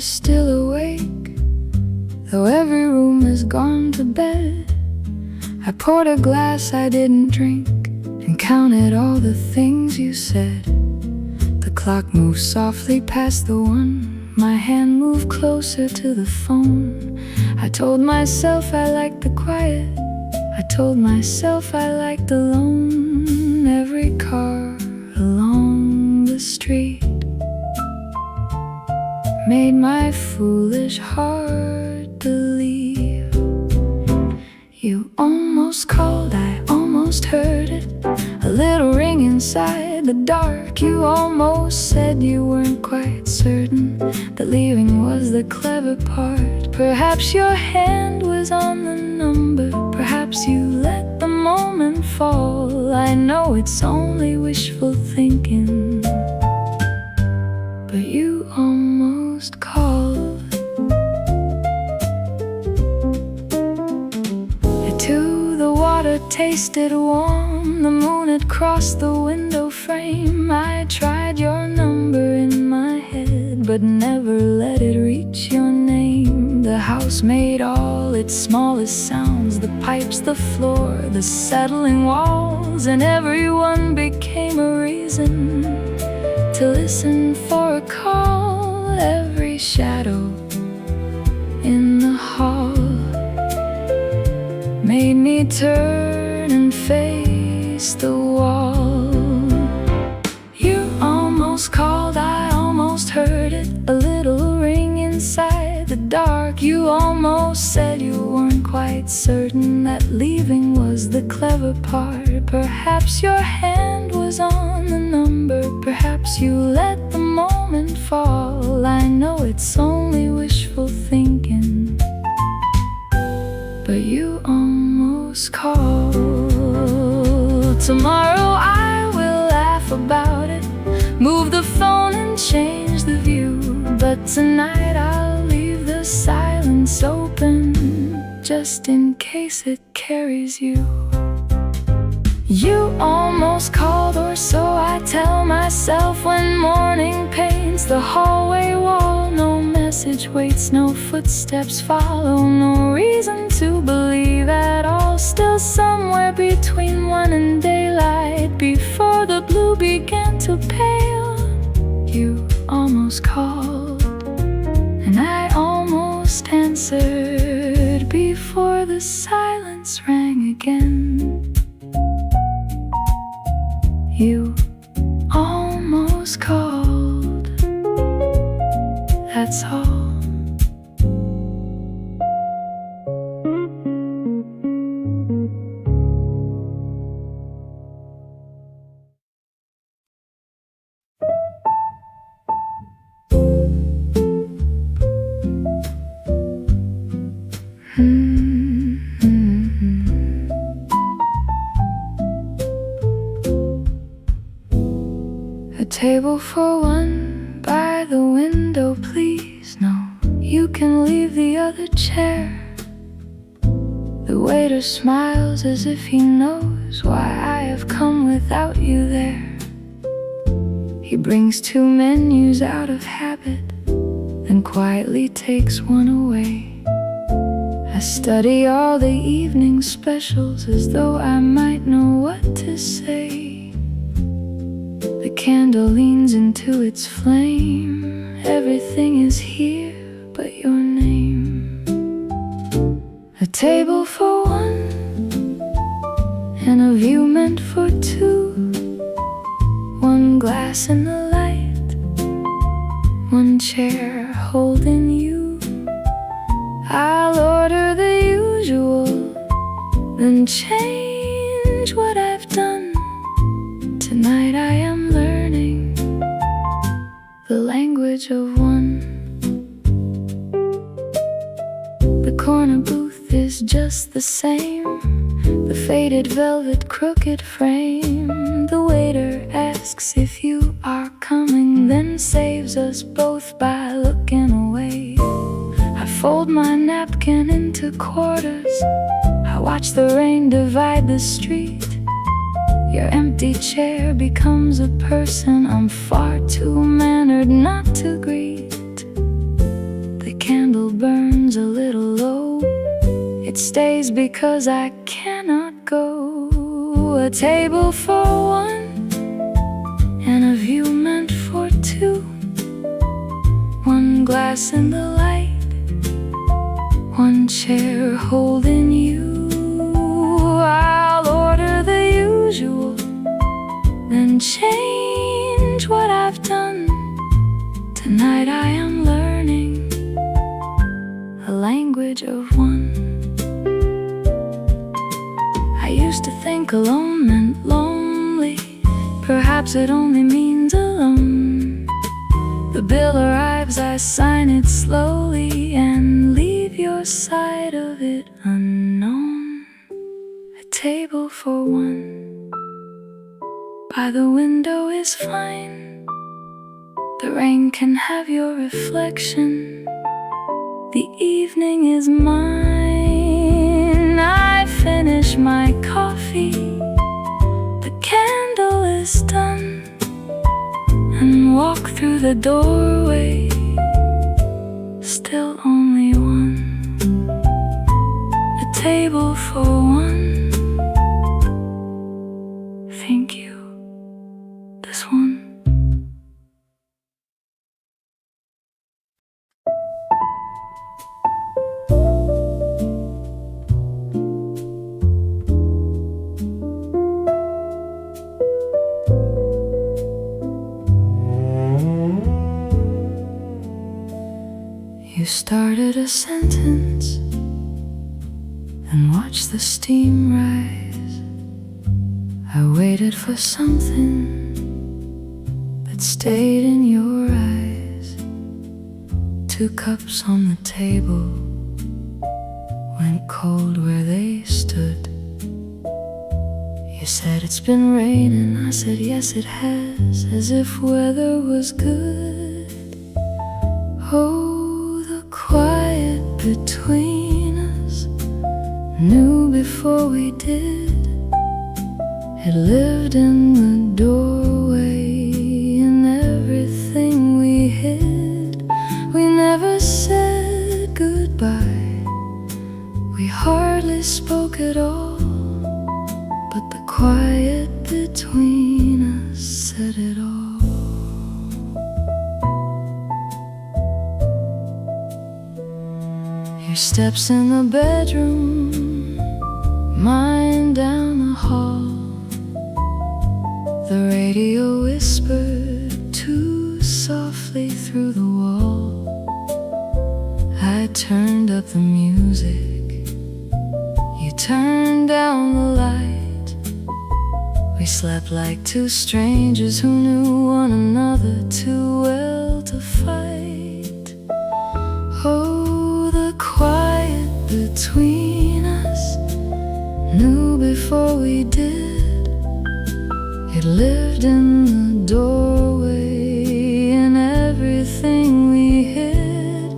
still awake, though every room has gone to bed. I poured a glass I didn't drink and counted all the things you said. The clock moved softly past the one, my hand moved closer to the phone. I told myself I liked the quiet, I told myself I liked alone. Every car along the street made my foolish heart believe. You almost called, I almost heard it, a little ring inside the dark. You almost said you weren't quite certain that leaving was the clever part. Perhaps your hand was on the number, perhaps you let the moment fall. I know it's only wishful thinking, but you almost called. The water tasted warm, the moon had crossed the window frame. I tried your number in my head, but never let it reach your name. The house made all its smallest sounds, the pipes, the floor, the settling walls, and everyone became a reason to listen for a call. Every shadow in the hall made me turn and face the wall. You almost called, I almost heard it, a little ring inside the dark. You almost said you weren't quite certain that leaving was the clever part. Perhaps your hand was on the number, perhaps you let the moment fall. I know it's only wishful thinking, but you almost called. Tomorrow I will laugh about it, move the phone and change the view. But tonight I'll leave the silence open, just in case it carries you. You almost called, or so I tell myself when morning paints the hallway wall. No message waits, no footsteps follow, no reason to believe at all. Still somewhere between one and daylight, before the blue began to pale, you almost called, and I almost answered before the silence rang again. You almost called, that's all. A table for one by the window, please. No, you can leave the other chair. The waiter smiles as if he knows why I have come without you there. He brings two menus out of habit, then quietly takes one away. I study all the evening specials as though I might know what to say. The candle leans into its flame. Everything is here but your name. A table for one, and a view meant for two. One glass in the light, one chair holding you. I'll order the usual, then change what I've done. Tonight I am learning the language of one. The corner booth is just the same, the faded velvet crooked frame. The waiter asks if you are coming, then saves us both by looking away. I fold my napkin into quarters, I watch the rain divide the street. Your empty chair becomes a person I'm far too mannered not to greet. candle burns a little low. It stays because I cannot go. A table for one and a view meant for two. One glass in the light, one chair holding you. I'll order the usual, then change what I've done. Tonight I am learning a language of one. I used to think alone meant lonely. Perhaps it only means alone. The bill arrives, I sign it slowly and leave your side of it unknown. A table for one by the window is fine. The rain can have your reflection. The evening is mine. I finish my coffee. The candle is done, and walk through the doorway. Still only one. A table for one. Thank you. This one. You started a sentence and watched the steam rise. I waited for something that stayed in your eyes. 2 cups on the table went cold where they stood. You said it's been raining. I said yes it has, as if weather was good. Oh, quiet between us, knew before we did. It lived in the doorway, in everything we hid. We never said goodbye, we hardly spoke at all, but the quiet between us said it all. Your steps in the bedroom, mine down the hall. The radio whispered too softly through the wall. I turned up the music, you turned down the light. We slept like 2 strangers who knew one another too well to fight. Oh, the quiet between us, knew before we did. It lived in the doorway, in everything we hid.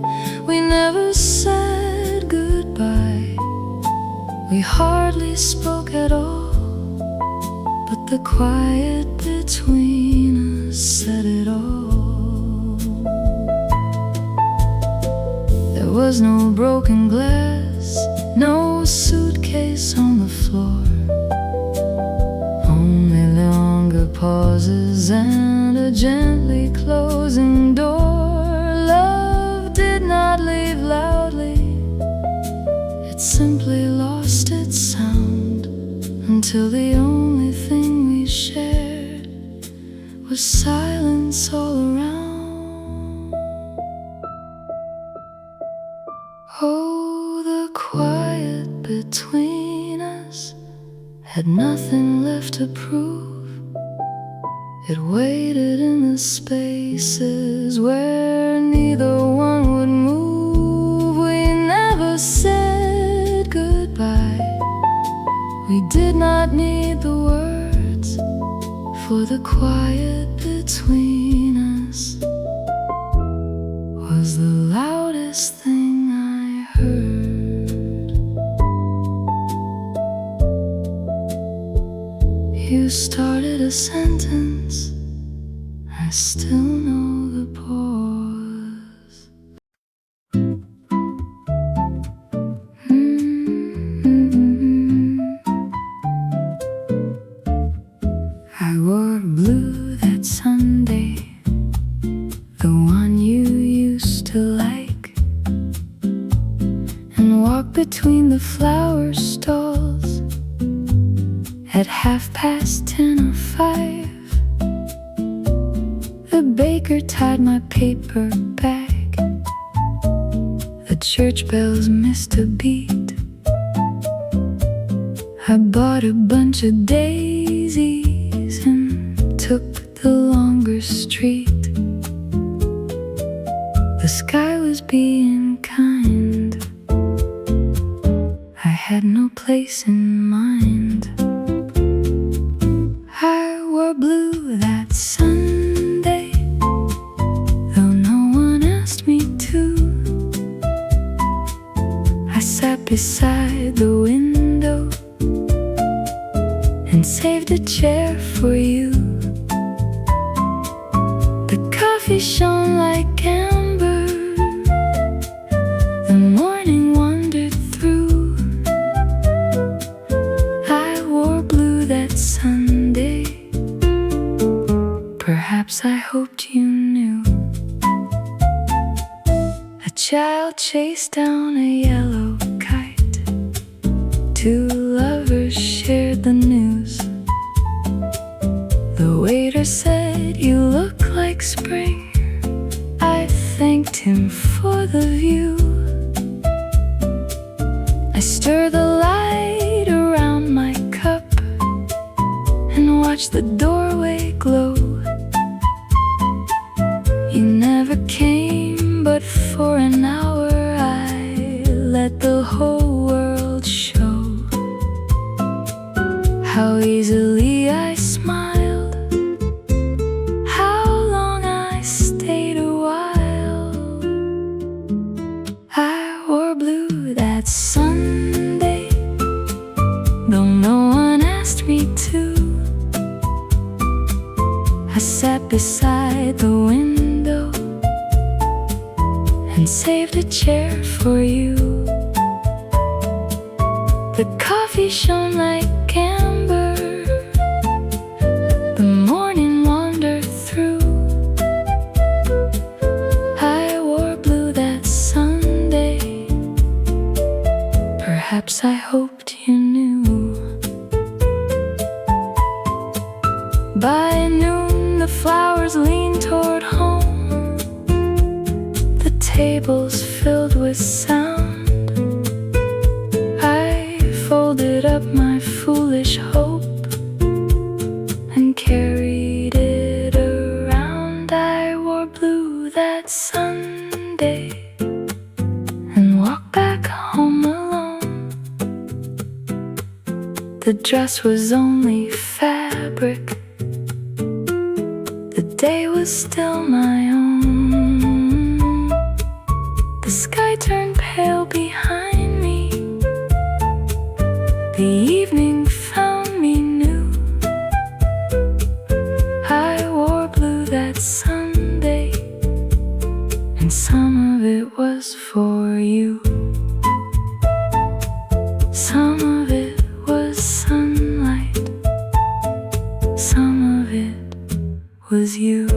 We never said goodbye, we hardly spoke at all, but the quiet between us said it all. There was no broken glass, no suitcase on the floor, only longer pauses and a gently closing door. Love did not leave loudly, it simply lost its sound, until the only thing we shared was silence all around. Oh, the quiet between us had nothing left to prove. It waited in the spaces where neither one would move. We never said goodbye, we did not need the words, for the quiet between us was the loudest thing I heard. You started a sentence, I still know the pause. between the flower stalls at 10:30 or 5. The baker tied my paper bag. The church bells missed a beat. I bought a bunch of daisies and took the longer street. The sky was being kind. I had no place in mind. I wore blue that Sunday, though no one asked me to. I sat beside the window and saved a chair for you. The coffee shone like amber. The morning wandered through. I wore blue that Sunday. Perhaps I hoped you knew. A child chased down a yellow kite. Two lovers shared the news. The waiter said, "You look like spring." I thanked him for the view. I stirred the light around my cup and watched the doorway glow. You never came, but for an hour I let the whole world show how easily I smiled, how long I stayed a while. I wore blue that Sunday, though no one asked me to. I sat beside the window and saved a chair for you. The coffee shone like amber. The morning wandered through. I wore blue that Sunday. Perhaps I hoped you knew. By noon the flowers leaned toward home. The tables filled with sound. I folded up my foolish hope and carried it around. I wore blue that Sunday and walked back home alone. The dress was only fabric. The day was still my own. The sky turned pale behind me. The evening found me new. I wore blue that Sunday, and some of it was for you. Some of it was sunlight. Some of it was you.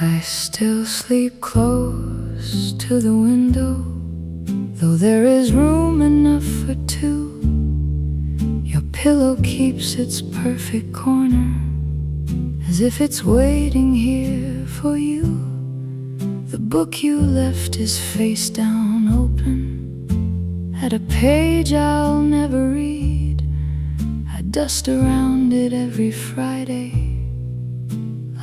I still sleep close to the window, though there is room enough for two. Your pillow keeps its perfect corner, as if it's waiting here for you. The book you left is face down open, at a page I'll never read. I dust around it every Friday,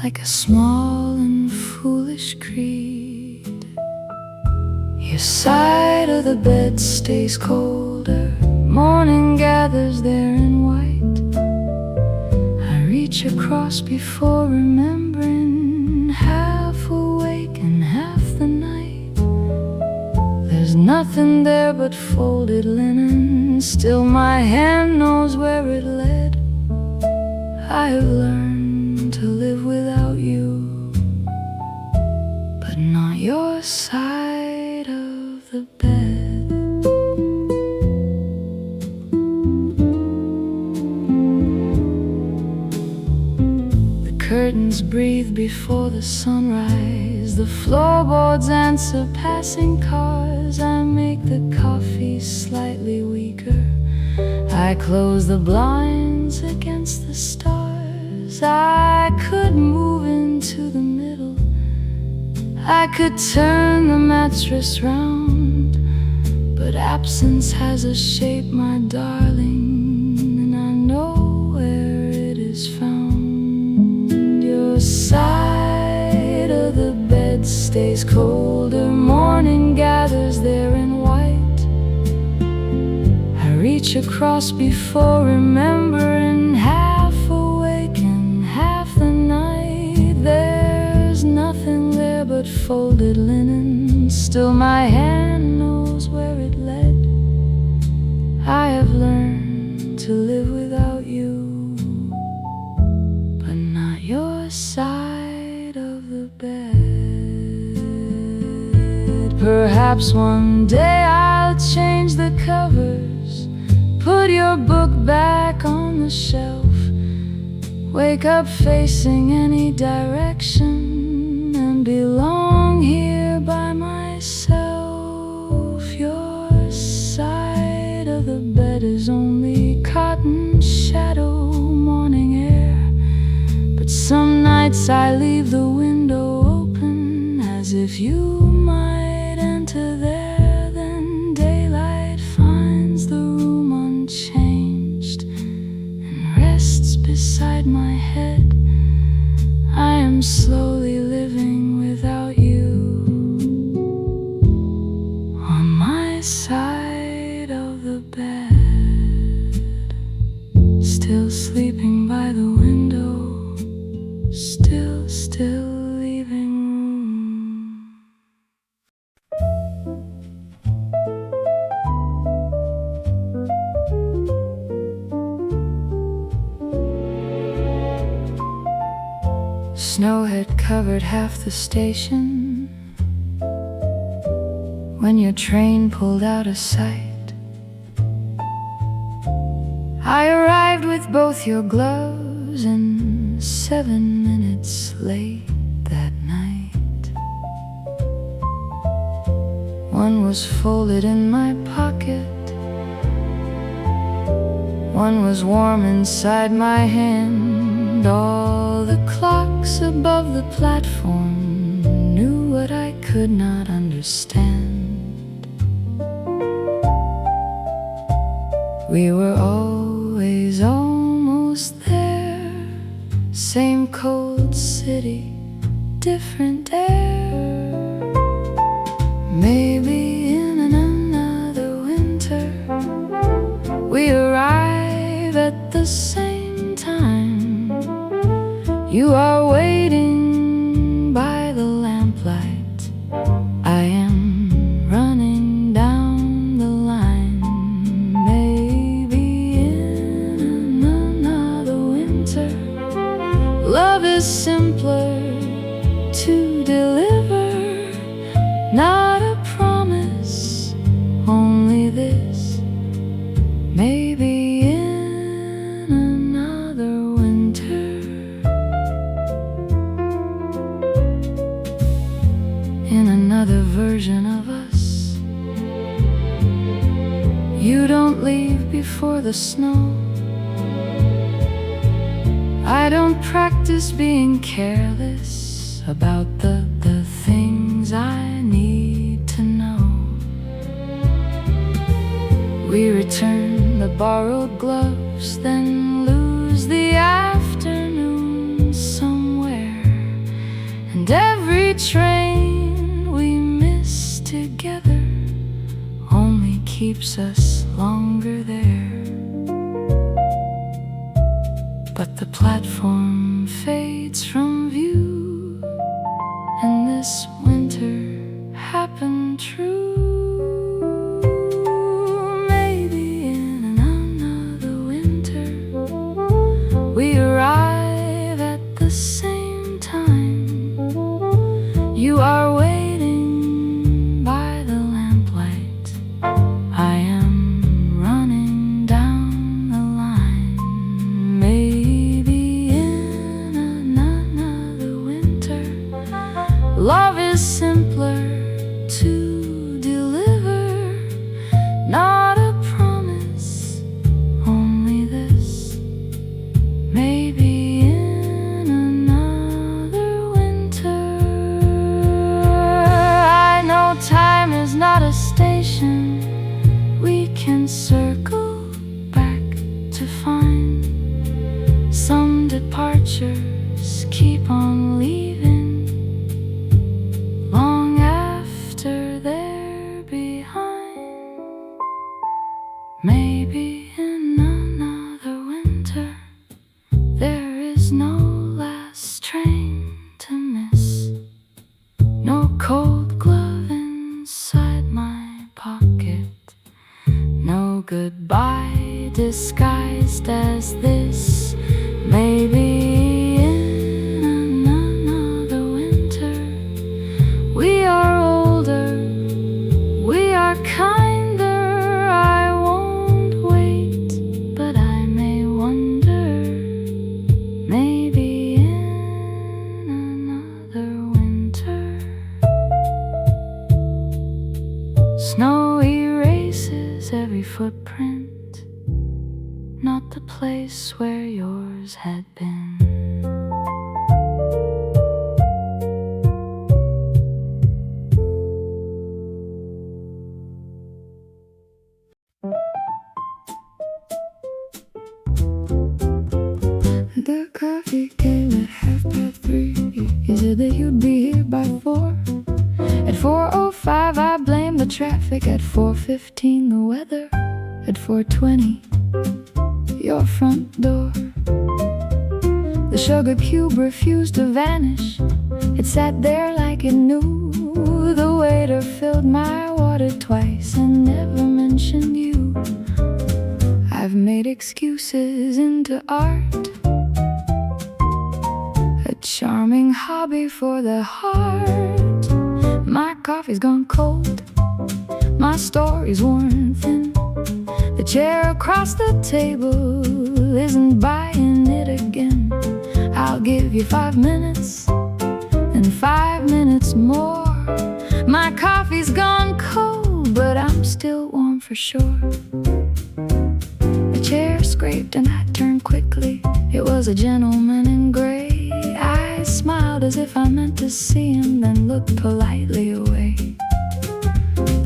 like a small and foolish creed. Your side of the bed stays colder, morning gathers there in white. I reach across before remembering, half awake and half the night. There's nothing there but folded linen, still my hand knows where it led. I have learned to live without you, but not your side of the bed. The curtains breathe before the sunrise, the floorboards answer passing cars. I make the coffee slightly weaker, I close the blinds against the stars. I could move into the middle, I could turn the mattress round, but absence has a shape, my darling, and I know where it is found. Your side of the bed stays colder, morning gathers there in white. I reach across before remembering, half awake and half the night. There's nothing there but folded linen, still my hand knows where it led. I have learned to live without you, but not your side of the bed. Perhaps one day I'll change the covers, put your book back on the shelf, wake up facing any direction, and belong here by myself. Your side of the bed is only cotton shadow, morning air, but some nights I leave the window open, as if you might enter there. Then daylight finds the room unchanged and rests beside my head. I am slowly living without you on my side of the bed, still sleeping by the window, still leaving room. Snow had covered half the station when your train pulled out of sight. I arrived with both your gloves and 7 minutes late that night. One was folded in my pocket, one was warm inside my hand. All the clocks above the platform knew what I could not understand. We were always almost there, same cold city, different air. Maybe in another winter we arrive at the same time. You are waiting by the lamplight, I am running down the line. Maybe in another winter love is simpler to deliver, not a promise, only this. Maybe in another winter the snow. I don't practice being careless about the things I need to know. We return the borrowed gloves, then lose the afternoon somewhere. And every train we miss together only keeps us longer there. But the platform fades from view, and this winter happened true. Maybe in another winter we arrive at the same time. You are waiting by the lamplight, I am running down the line. Maybe in another winter love is simpler to deliver, not a promise, only this. Maybe in another winter. I know time is not a station we can circle back to find. Some departures keep on leaving long after they're behind. Maybe in another winter there is no last train to miss, no cold glove inside my pocket, no goodbye disguised as this. Maybe in another winter we are older, we are kinder. I won't wait, but I may wonder. Maybe in another winter. Snow erases every footprint, not the place where yours had been. The coffee came at 3:30. You said that you'd be here by 4. At 4:05 I blamed the traffic. At 4:15 the weather. At 4:20 your front door. The sugar cube refused to vanish. It sat there like it knew. The waiter filled my water twice and never mentioned you. I've made excuses into art, a charming hobby for the heart. My coffee's gone cold, my story's worn thin. The chair across the table isn't buying it again. I'll give you 5 minutes, and 5 minutes more. My coffee's gone cold, but I'm still warm for sure. The chair scraped and I turned quickly. It was a gentleman in gray. I smiled as if I meant to see him, then looked politely away.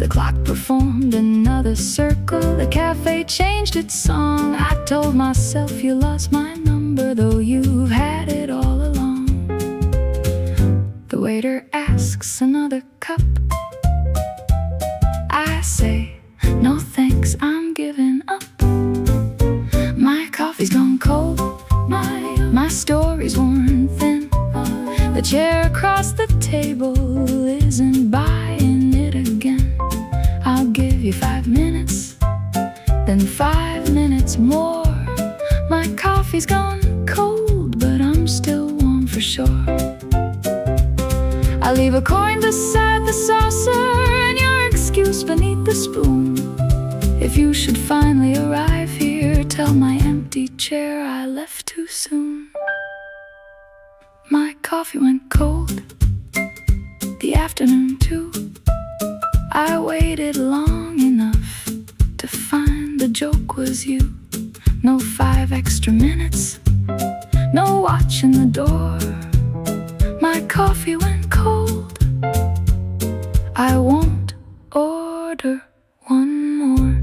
The clock performed another circle. The cafe changed its song. I told myself you lost my number, though you've had it all along. The waiter asks another cup. I say, no thanks, I'm giving up. My coffee's gone cold, my story's worn thin. The chair across the table isn't buying it again. I'll give you 5 minutes, then 5 minutes more. My coffee's gone cold, but I'm still warm for sure. I leave a coin beside the saucer and your excuse beneath the spoon. If you should finally arrive here, tell my empty chair I left too soon. My coffee went cold, the afternoon too. I waited long enough to find the joke was you. no 5 extra minutes, no watching the door. My coffee went cold, I won't order one more.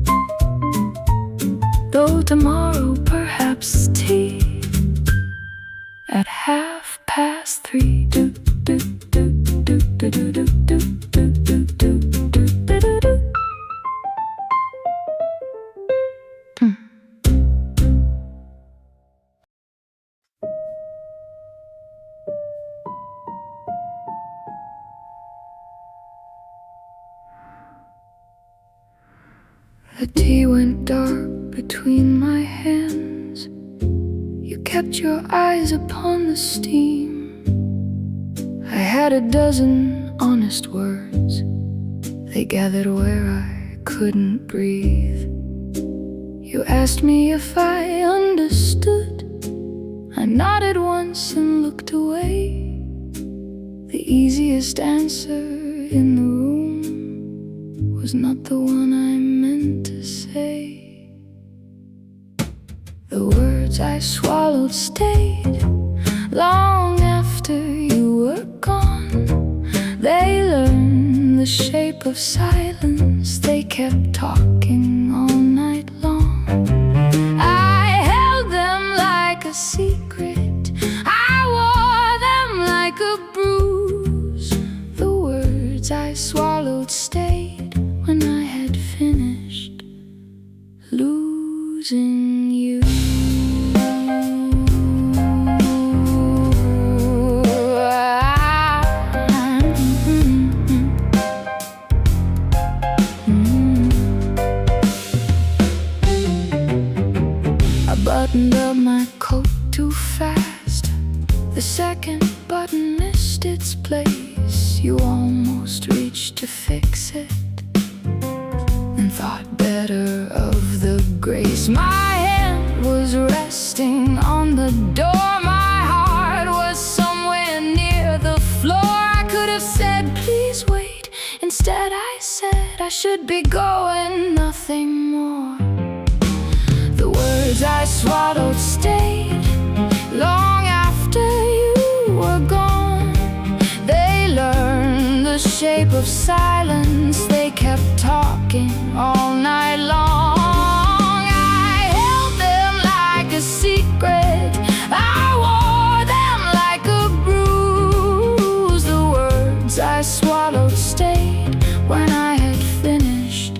Though tomorrow perhaps tea at 3:30. Do, do, do, do, do, do, do, do, do, do, do, do, do, do. The tea went dark between my hands. You kept your eyes upon the steam. I had a dozen honest words, they gathered where I couldn't breathe. You asked me if I understood. I nodded once and looked away. The easiest answer in the room was not the one I meant to say. The words I swallowed stayed long after you were gone. They learned the shape of silence. They kept talking all night long. I held them like a secret. I wore them like a bruise. The words I swallowed stayed when I had finished losing you. I buttoned up my coat too fast. The second button missed its place. You almost reached to fix it and thought better of the grace. My hand was resting on the door. My heart was somewhere near the floor. I could have said, please wait. Instead I said I should be going, nothing more. The words I swallowed stayed long after you were gone. They learned the shape of silence. They kept talking all night long. I held them like a secret. I wore them like a bruise. The words I swallowed stayed when I had finished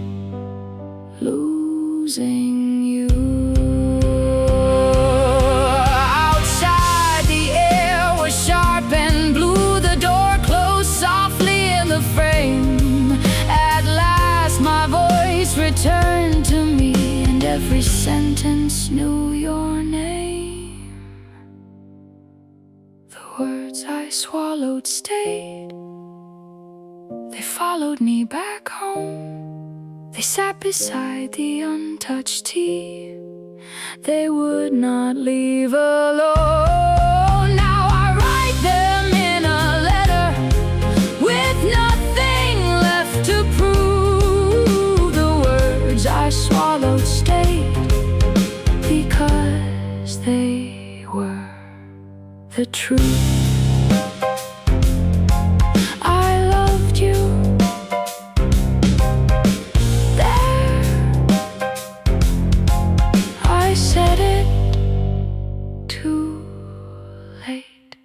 losing you. Outside the air was sharp and blue. The door closed softly in the frame. At last my voice returned to me, and every sentence knew your name. The words I swallowed stayed. They followed me back home. They sat beside the untouched tea. They would not leave alone. Now I write them in a letter with nothing left to prove. The words I swallowed stayed because they were the truth. I loved you. There, I said it too late.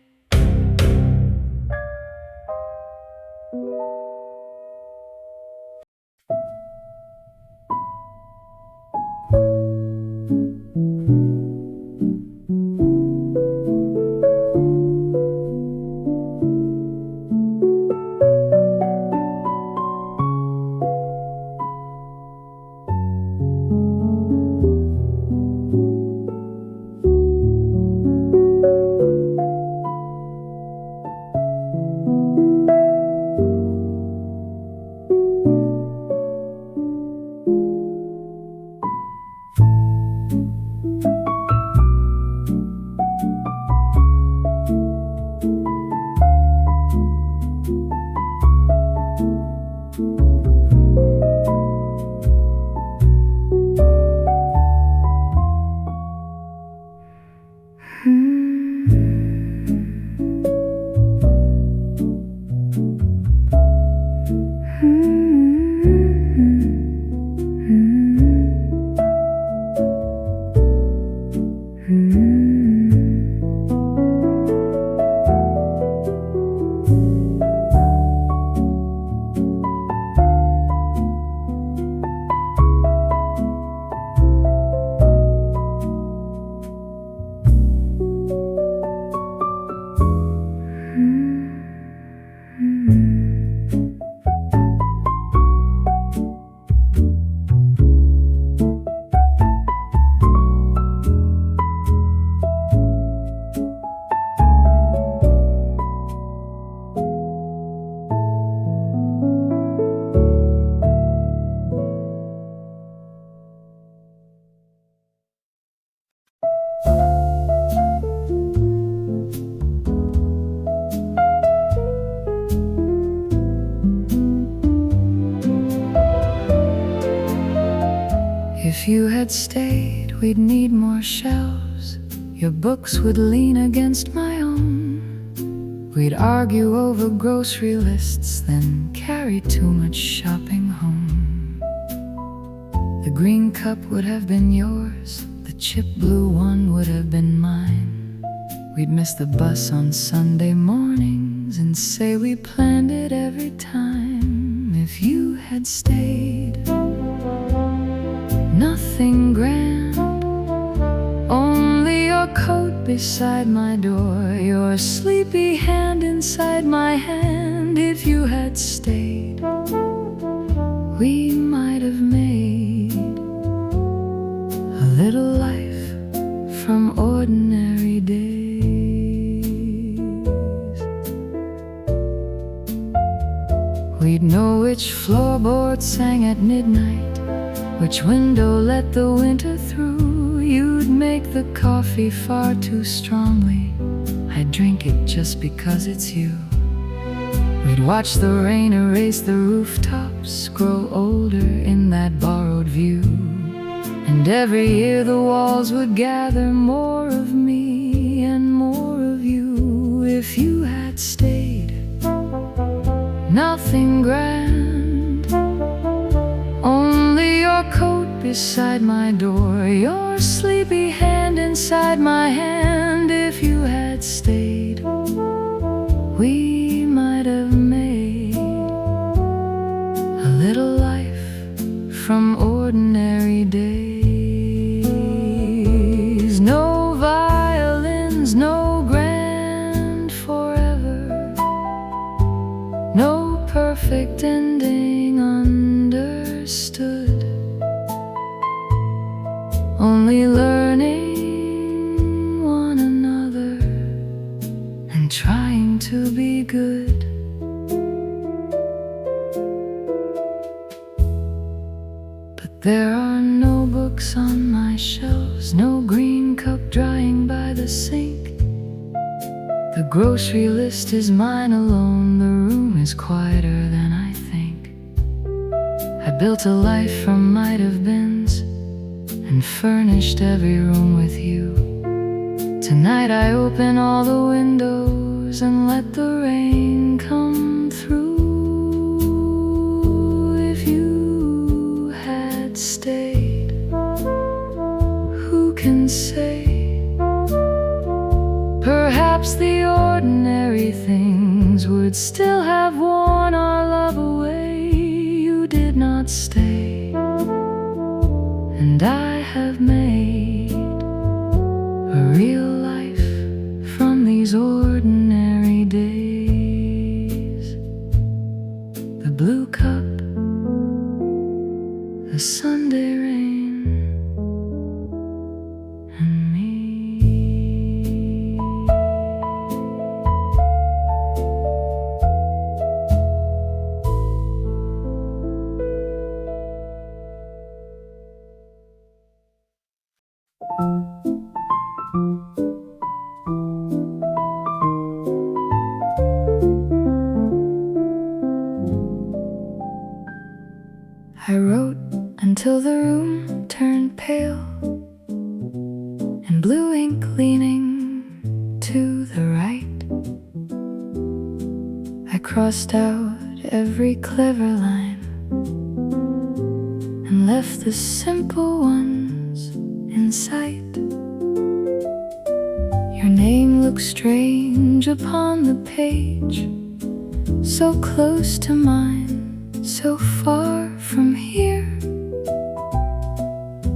had stayed, we'd need more shelves. Your books would lean against my own. We'd argue over grocery lists, then carry too much shopping home. The green cup would have been yours, the chip blue one would have been mine. We'd miss the bus on Sunday mornings and say we planned it every time. If you had stayed, nothing grand, only your coat beside my door, your sleepy hand inside my hand. If you had stayed, we might have made a little life from ordinary days. We'd know which floorboard sang at midnight, which window let the winter through. You'd make the coffee far too strongly, I'd drink it just because it's you. We'd watch the rain erase the rooftops, grow older in that borrowed view. And every year the walls would gather more of me and more of you. If you had stayed, nothing grand, only your coat beside my door, your sleepy hand inside my hand. If you had stayed, we might have made a little life from ordinary days. No violins, no grand forever, no perfect ending understood, only learning one another and trying to be good. But there are no books on my shelves, no green cup drying by the sink. The grocery list is mine alone, the room is quieter than I think. I built a life from might-have-beens and furnished every room with you. Tonight I open all the windows and let the rain come through. If you had stayed, who can say? Perhaps the ordinary things would still have worn our love away. You did not stay, and I have made a real life from these ordinary days. The blue cup, the Sunday rain, and me. I wrote until the room turned pale, and blue ink leaning to the right. I crossed out every clever line and left the simple ones in sight. Your name looked strange upon the page, so close to mine, so far from here.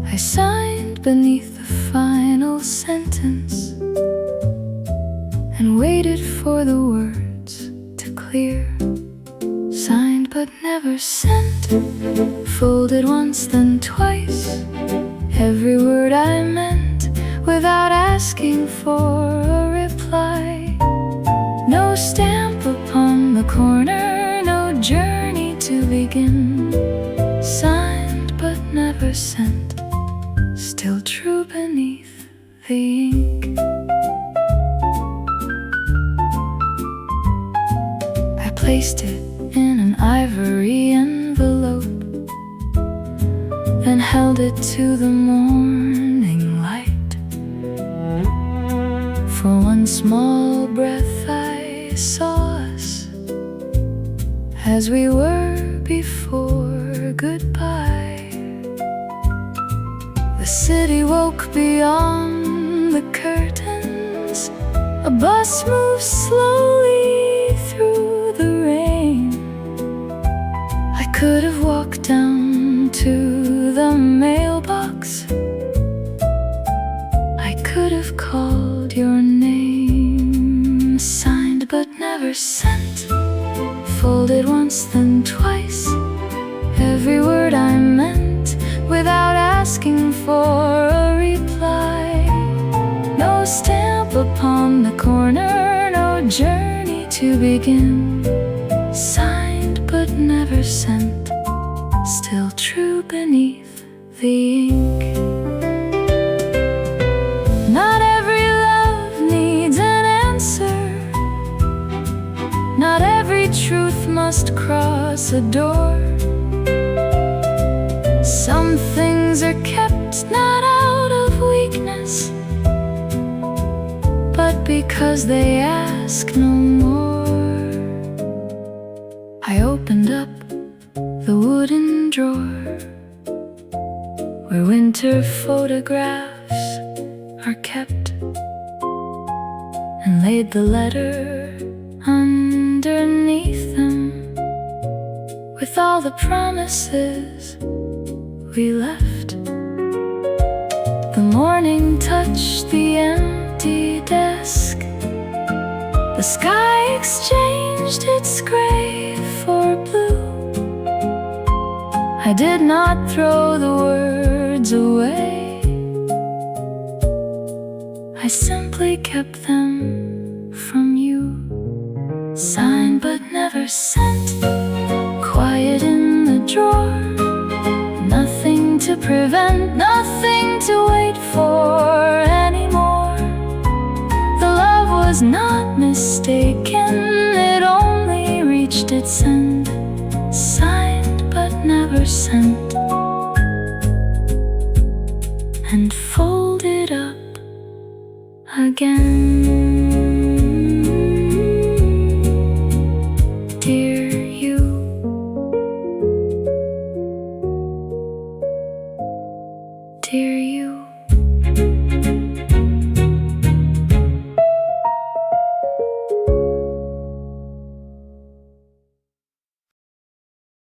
I signed beneath the final sentence and waited for the words to clear. Signed but never sent, folded once then twice, every word I meant without asking for a reply. No stamp upon the corner, no journey to begin. Signed but never sent, still true beneath the ink. I placed it in an ivory envelope, then held it to the morning light. For one small breath I saw us as we were before goodbye. The city woke beyond the curtains. A bus moved slowly through the rain. I could have walked down to the mailbox. I could have called your name, signed but never sent, folded once then twice, every word I meant, without asking for a reply. No stamp upon the corner, no journey to begin, signed but never sent, still true beneath the ink. Not every love needs an answer. Not every truth must cross a door. Some things are kept not out of weakness, but because they ask no more. I opened up the wooden drawer where winter photographs are kept, and laid the letter underneath them, with all the promises we left. The morning touched the empty desk. The sky exchanged its gray for blue. I did not throw the words away. I simply kept them from you, signed but never sent, quiet in the drawer. Nothing to prevent, nothing to wait for anymore. The love was not mistaken, it only reached its end, signed but never sent, and folded up again.